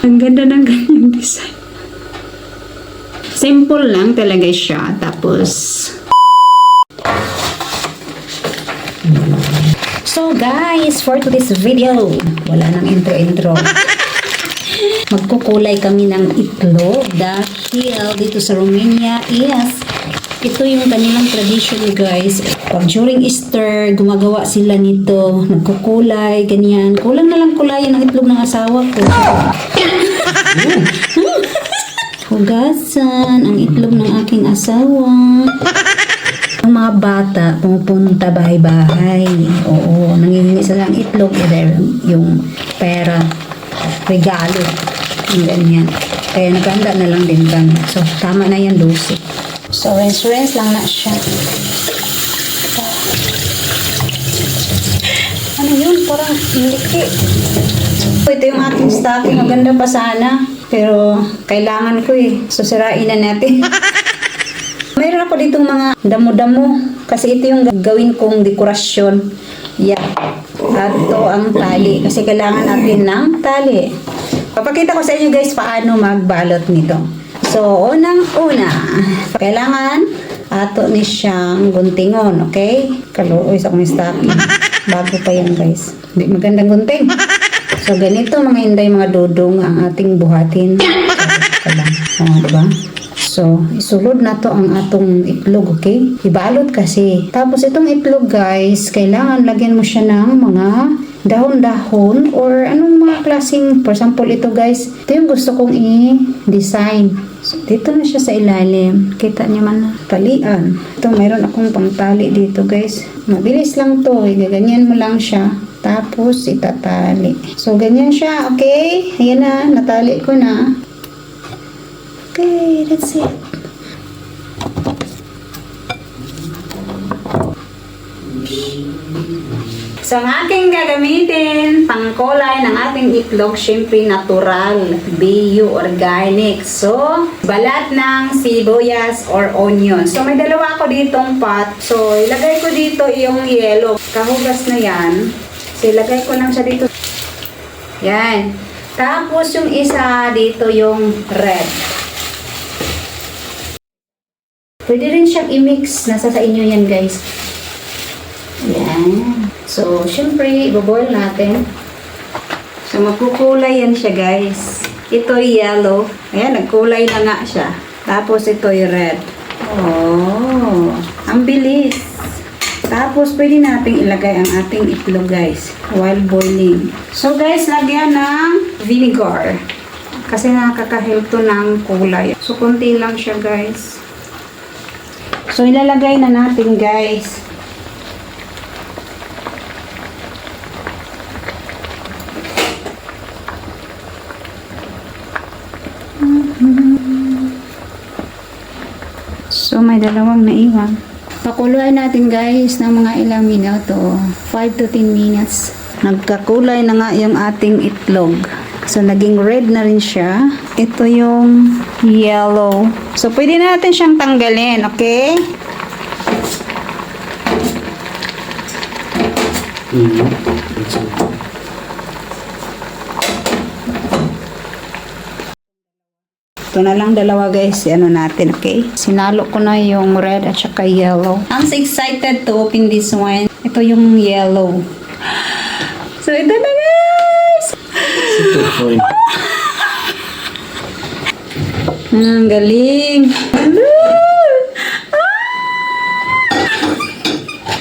Ang ganda ng ganyang design. Simple lang talaga siya. Tapos, so guys, for today's video, wala nang intro-intro. Magkukulay kami ng itlog dahil dito sa Romania is ito yung kanilang tradition guys. Pag during Easter, gumagawa sila nito. Nagkukulay, ganyan. Kulang na lang kulayan ang itlog ng asawa ko. Hugasan ang itlog ng aking asawa. Ang mga bata, pumupunta bahay-bahay. Oo, nangihingi sila ng itlog. Yung pera, regalo. Ganyan. Kaya naghanda na lang din kami. So, tama na yan, 12. So, rinse lang na siya. Ano yun? Parang liki. Ito yung ating stocking. Maganda pa sana. Pero, kailangan ko eh. So, sirain na natin. Mayroon ako ditong mga damo-damo. Kasi ito yung gagawin kong dekorasyon. Yeah. At ito ang tali. Kasi kailangan natin ng tali. Papakita ko sa inyo guys paano magbalot nito. So, unang-una, kailangan ato ni siyang guntingon, okay? Kaluoy sa akong stocking. Bago pa yan, guys. Hindi magandang gunting. So, ganito mga inday, mga dudong ang ating buhatin. Diba? So, isulod na to ang atong itlog, okay? Ibalot kasi. Tapos, itong itlog, guys, kailangan lagyan mo siya ng mga dahon-dahon or anong mga klaseng, for example, ito guys, ito yung gusto kong i-design. So, dito na siya sa ilalim. Kita niyo man na. Talian. Ito, mayroon akong pangtali dito guys. Mabilis lang to. Gaganyan mo lang siya. Tapos, itatali. So, ganyan siya. Okay? Ayan na. Natali ko na. Okay, that's it. So, ang aking gagamitin, pangkulay ng ating itlog, syempre natural, bio, organic. So, balat ng sibuyas or onion. So, may dalawa ako ditong pot. So, ilagay ko dito yung yellow. Kahugas na yan. So, ilagay ko lang siya dito. Yan. Tapos, yung isa dito yung red. Pwede rin siyang i-mix. Nasa sa inyo yan, guys. Yan. So, syempre, iboboil natin. So, magkukulay yan siya, guys. Ito yellow. Ayan, nagkulay na nga siya. Tapos, ito yung red. Oh, ang bilis. Tapos, pwede natin ilagay ang ating itlog, guys, while boiling. So, guys, lagyan ng vinegar. Kasi nakaka-help to ng kulay. So, konti lang siya, guys. So, ilalagay na natin, guys. So, may dalawang naiwan. Pakuluan natin guys ng mga ilang minuto. 5 to 10 minutes. Nagkakulay na nga yung ating itlog. So, naging red na rin siya. Ito yung yellow. So, pwede natin siyang tanggalin. Okay? Ito na lang dalawa guys, ano natin, okay? Sinalo ko na yung red at saka yellow. I'm so excited to open this one. Ito yung yellow. So, ito na guys! Ang galing!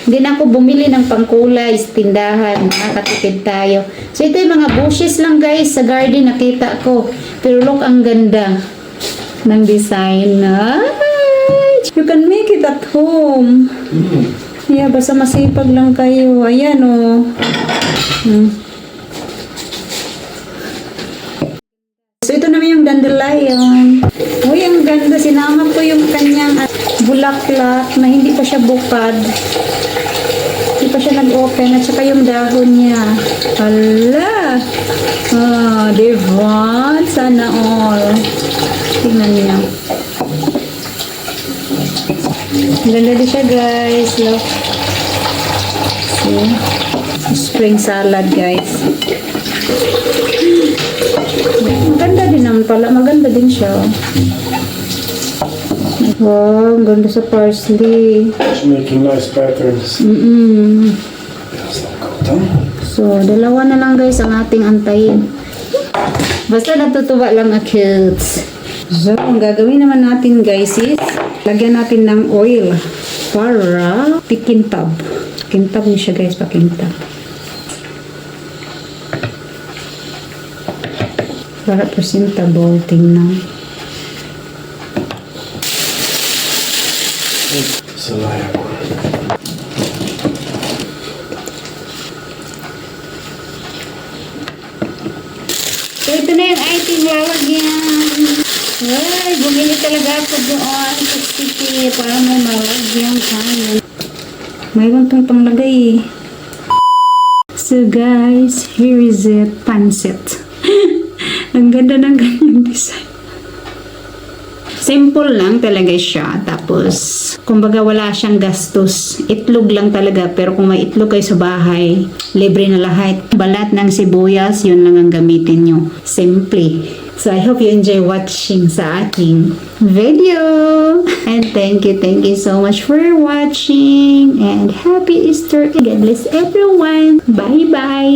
Hindi na ako bumili ng pangkulay sa tindahan. Nakatipid tayo. So, ito yung mga bushes lang guys sa garden nakita ko. Pero look, ang ganda ng design na. You can make it at home. Yeah, basta masipag lang kayo. Ayan o. So, ito naman yung dandelion. Uy, ang ganda. Sinama ko yung kanyang bulaklak na hindi pa siya bukad. Hindi pa siya nag-open. At saka yung dahon niya. Hala! Ah, diba? Sana all. Tingnan niya. Ganda din siya, guys. Look. See? Spring salad, guys. Ang ganda pala. Maganda din siya. Wow, ang ganda sa parsley. It's making nice patterns. So, dalawa na lang guys ang ating antayin. Basta natutuwa lang ako. So, ang gagawin naman natin guys is lagyan natin ng oil para pikintab. Kintab niyo siya guys, pakintab. Para presentable, tingnan. Salaya. So, ito na yung ating lalagyan. Ay, bumili talaga ako doon sa city para may malagyan tayo. Mayroon tong panglagay eh. So guys, here is it, pancit. Ang ganda ng ganyang design. Simple lang talaga siya. Tapos, kumbaga wala siyang gastos. Itlog lang talaga. Pero kung may itlog kayo sa bahay, libre na lahat. Balat ng sibuyas, yun lang ang gamitin nyo. Simple. So, I hope you enjoy watching sa ating video. And thank you so much for watching. And happy Easter. God bless everyone. Bye-bye.